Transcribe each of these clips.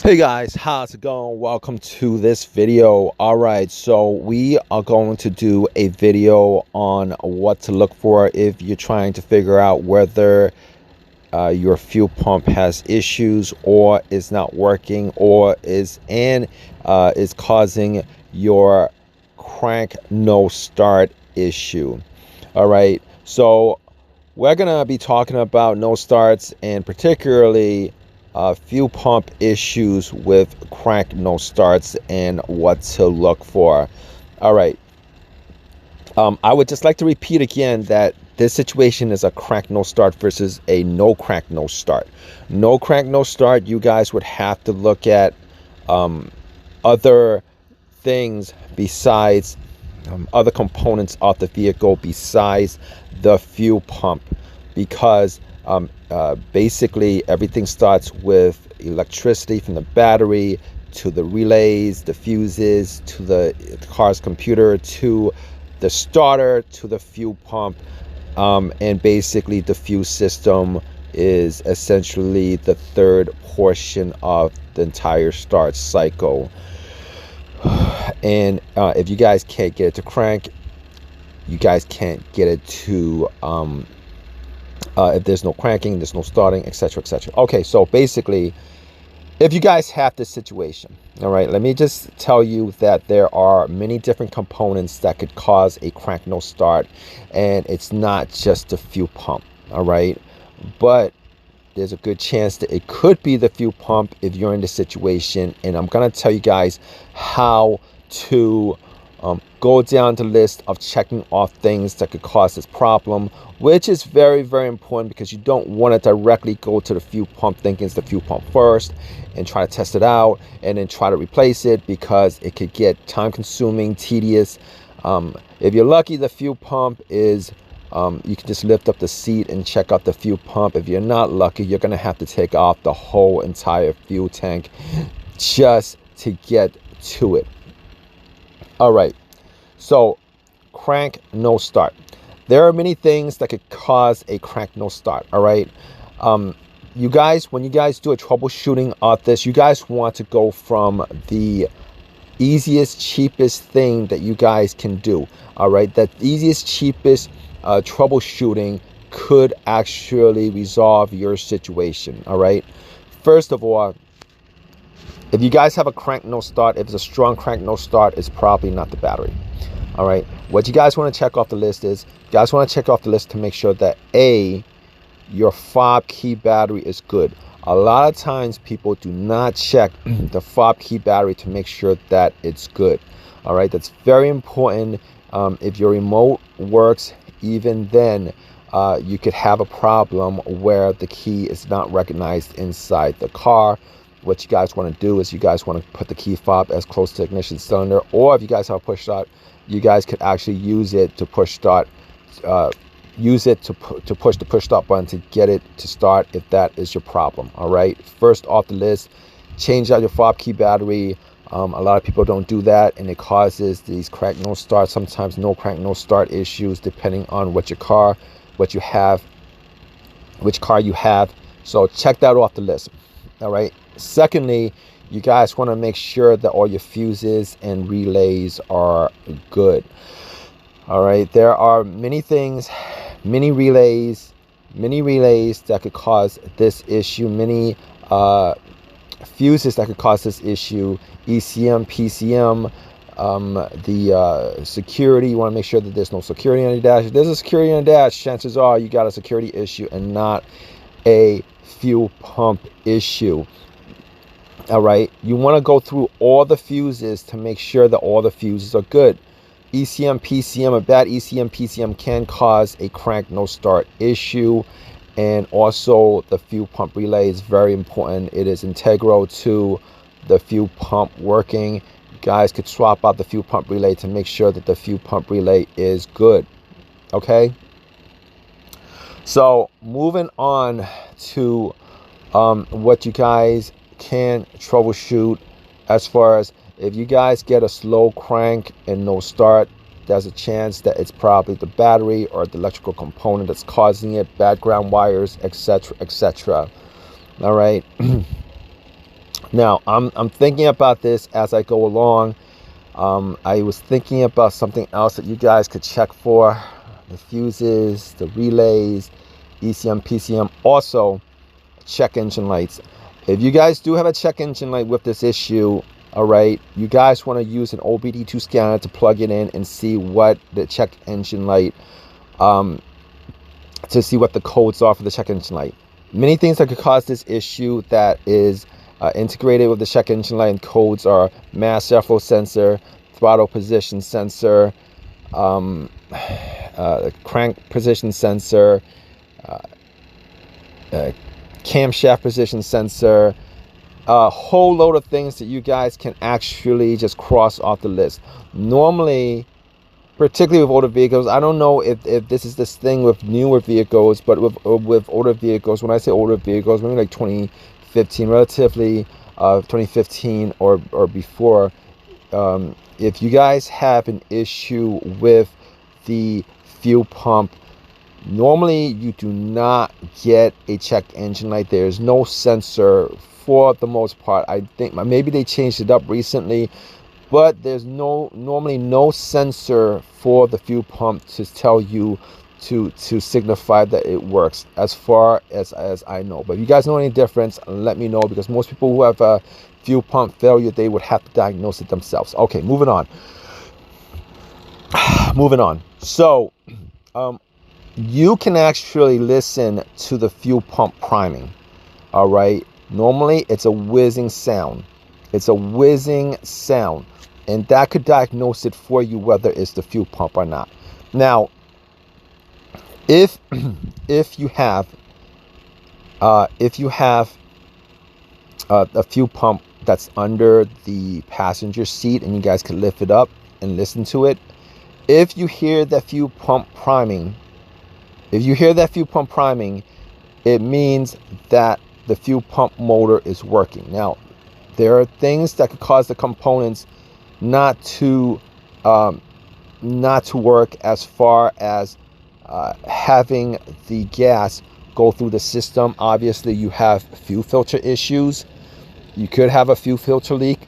Hey guys, how's it going? Welcome to this video. All right, so we are going to do a video on what to look for if you're trying to figure out whether your fuel pump has issues or is not working or is causing your crank no start issue. All right, so we're gonna be talking about no starts and particularly fuel pump issues with crank no starts and what to look for. All right. I would just like to repeat again that this situation is a crank no start versus a no crank no start. No crank no start, you guys would have to look at other things besides other components of the vehicle besides the fuel pump, because basically everything starts with electricity from the battery to the relays, the fuses, to the car's computer, to the starter, to the fuel pump, and basically the fuel system is essentially the third portion of the entire start cycle. And if you guys can't get it to crank, you guys can't get it to if there's no cranking, there's no starting, etc., etc. Okay, so basically, if you guys have this situation, all right, let me just tell you that there are many different components that could cause a crank no start, and it's not just the fuel pump, all right, but there's a good chance that it could be the fuel pump if you're in the situation. And I'm gonna tell you guys how to go down the list of checking off things that could cause this problem, which is very, very important, because you don't want to directly go to the fuel pump thinking it's the fuel pump first and try to test it out and then try to replace it, because it could get time consuming, tedious. If you're lucky, the fuel pump is you can just lift up the seat and check out the fuel pump. If you're not lucky, you're going to have to take off the whole entire fuel tank just to get to it. All right, so crank no start. There are many things that could cause a crank no start. All right, you guys, when you guys do a troubleshooting of this, you guys want to go from the easiest, cheapest thing that you guys can do. All right, that easiest, cheapest troubleshooting could actually resolve your situation. All right, first of all, if you guys have a crank no start, if it's a strong crank no start, it's probably not the battery. All right, what you guys want to check off the list is, you guys want to check off the list to make sure that your fob key battery is good. A lot of times people do not check the fob key battery to make sure that it's good. All right, that's very important. If your remote works, even then you could have a problem where the key is not recognized inside the car. What you guys want to do is you guys want to put the key fob as close to the ignition cylinder, or if you guys have a push start, you guys could actually use it to push start, use it to push the push start button to get it to start if that is your problem. All right, first off the list, change out your fob key battery. A lot of people don't do that, and it causes these crank no start, sometimes no crank no start issues, depending on which car you have. So check that off the list. All right, secondly, you guys want to make sure that all your fuses and relays are good. All right, there are many things, many relays that could cause this issue, many fuses that could cause this issue, ECM, PCM, the security. You want to make sure that there's no security on your dash. If there's a security on the dash, chances are you got a security issue and not a fuel pump issue. All right, you want to go through all the fuses to make sure that all the fuses are good. ECM, PCM, a bad ECM, PCM can cause a crank no start issue. And also the fuel pump relay is very important. It is integral to the fuel pump working. You guys could swap out the fuel pump relay to make sure that the fuel pump relay is good. Okay, so moving on to what you guys can troubleshoot, as far as if you guys get a slow crank and no start, there's a chance that it's probably the battery or the electrical component that's causing it, background wires, etc., etc. All right. Now, I'm thinking about this as I go along. I was thinking about something else that you guys could check for: the fuses, the relays, ECM, PCM. Also, check engine lights. If you guys do have a check engine light with this issue, all right, you guys want to use an OBD2 scanner to plug it in and see what the check engine light, to see what the codes are for the check engine light. Many things that could cause this issue that is integrated with the check engine light and codes are mass airflow sensor, throttle position sensor, crank position sensor, camshaft position sensor, a whole load of things that you guys can actually just cross off the list. Normally, particularly with older vehicles, I don't know if this is this thing with newer vehicles, but with older vehicles, when I say older vehicles, maybe like 2015, relatively 2015 or before, if you guys have an issue with the fuel pump, normally you do not get a check engine light. There's no sensor for the most part. I think maybe they changed it up recently, but there's normally no sensor for the fuel pump to tell you to signify that it works, as far as I know. But if you guys know any difference, let me know, because most people who have a fuel pump failure, they would have to diagnose it themselves. Okay, moving on. So you can actually listen to the fuel pump priming. All right, normally it's a whizzing sound. And that could diagnose it for you, whether it's the fuel pump or not. Now, if you have a fuel pump that's under the passenger seat, and you guys can lift it up and listen to it, if you hear that fuel pump priming, it means that the fuel pump motor is working. Now, there are things that could cause the components not to work, as far as having the gas go through the system. Obviously, you have fuel filter issues. You could have a fuel filter leak.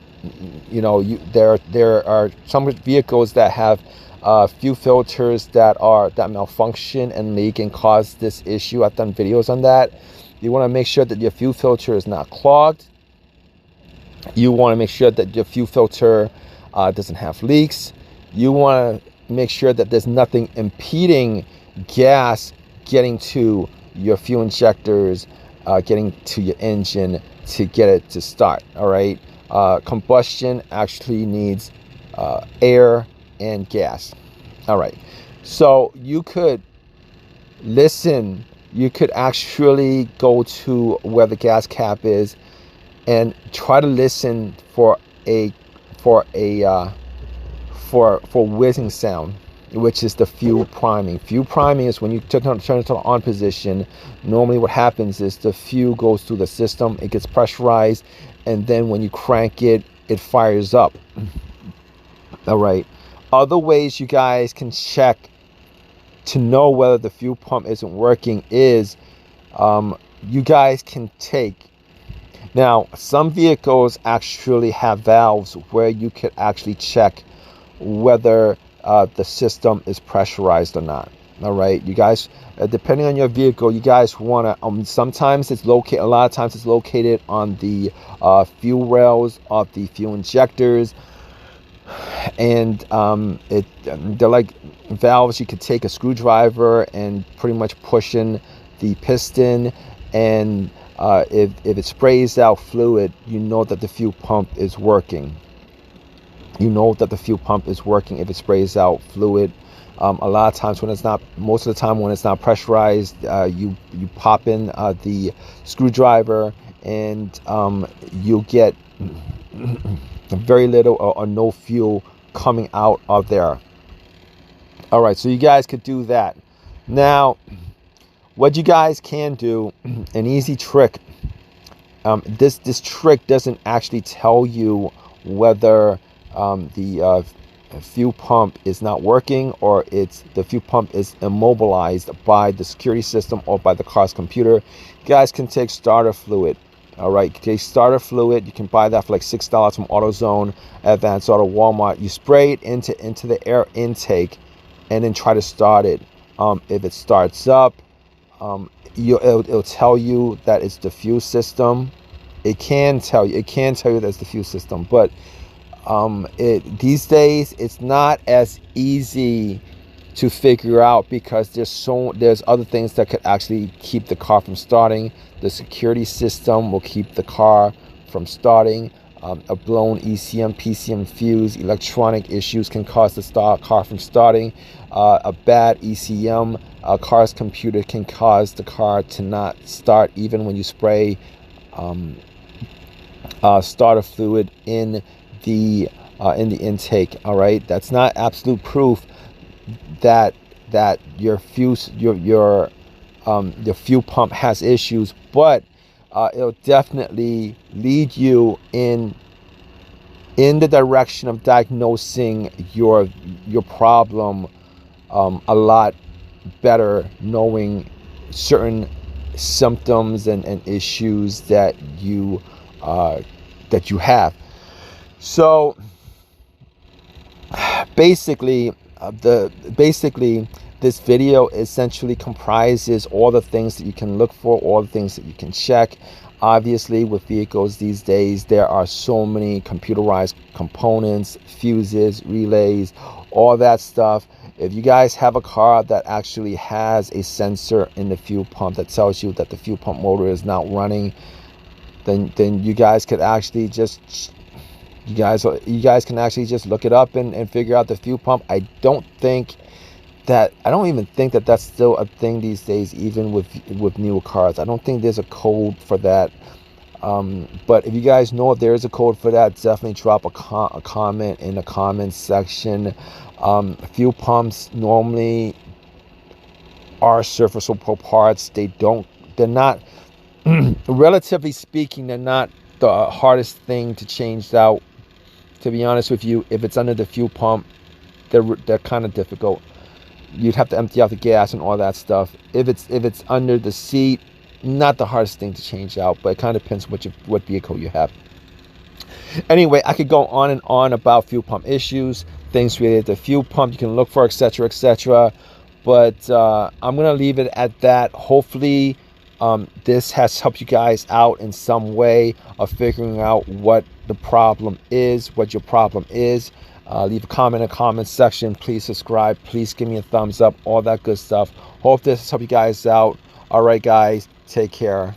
You know, there are some vehicles that have fuel filters that malfunction and leak and cause this issue. I've done videos on that. You want to make sure that your fuel filter is not clogged. You want to make sure that your fuel filter doesn't have leaks. You want to make sure that there's nothing impeding gas getting to your fuel injectors, getting to your engine to get it to start. All right. Combustion actually needs air and gas. All right. So you could listen. You could actually go to where the gas cap is and try to listen for whizzing sound, which is the fuel priming. Fuel priming is when you turn it to the on position. Normally what happens is the fuel goes through the system, it gets pressurized, and then when you crank it, it fires up. All right. Other ways you guys can check to know whether the fuel pump isn't working is you guys can take. Now, some vehicles actually have valves where you could actually check whether the system is pressurized or not. All right, you guys, depending on your vehicle, you guys want to, sometimes it's located, a lot of times it's located on the fuel rails of the fuel injectors. And they're like valves. You could take a screwdriver and pretty much push in the piston, and if it sprays out fluid, you know that the fuel pump is working. If it sprays out fluid. A lot of times when it's not, most of the time when it's not pressurized, you pop in the screwdriver, and you'll get very little or no fuel coming out of there. All right, so you guys could do that. Now, what you guys can do, an easy trick. This trick doesn't actually tell you whether the fuel pump is not working, or the fuel pump is immobilized by the security system or by the car's computer. You guys can take starter fluid. All right, the starter fluid, you can buy that for like $6 from AutoZone, Advanced Auto, Walmart. You spray it into the air intake, and then try to start it. If it starts up, it'll tell you that it's the fuel system. It can tell you that's the fuel system, but these days it's not as easy to figure out, because there's other things that could actually keep the car from starting. The security system will keep the car from starting. A blown ECM, PCM fuse, electronic issues can cause the car from starting. A bad ECM, a car's computer, can cause the car to not start even when you spray starter fluid in the intake. All right, that's not absolute proof that your fuel pump has issues, but it'll definitely lead you in the direction of diagnosing your problem a lot better, knowing certain symptoms and issues that you have. So basically, this video essentially comprises all the things that you can look for, all the things that you can check. Obviously, with vehicles these days, there are so many computerized components, fuses, relays, all that stuff. If you guys have a car that actually has a sensor in the fuel pump that tells you that the fuel pump motor is not running, then you guys could actually just you guys can actually just look it up and figure out the fuel pump. I don't even think that that's still a thing these days, even with newer cars. I don't think there's a code for that. But if you guys know if there is a code for that, definitely drop a comment in the comments section. Fuel pumps normally are serviceable parts. They're not relatively speaking, they're not the hardest thing to change out. To be honest with you, if it's under the fuel pump, they're kind of difficult. You'd have to empty out the gas and all that stuff. If it's under the seat, not the hardest thing to change out, but it kind of depends what vehicle you have. Anyway, I could go on and on about fuel pump issues, things related to fuel pump you can look for, etc., etc. But I'm gonna leave it at that. Hopefully, this has helped you guys out in some way of figuring out what the problem is, what your problem is. Leave a comment in the comment section. Please subscribe. Please give me a thumbs up. All that good stuff. Hope this has helped you guys out. All right, guys. Take care.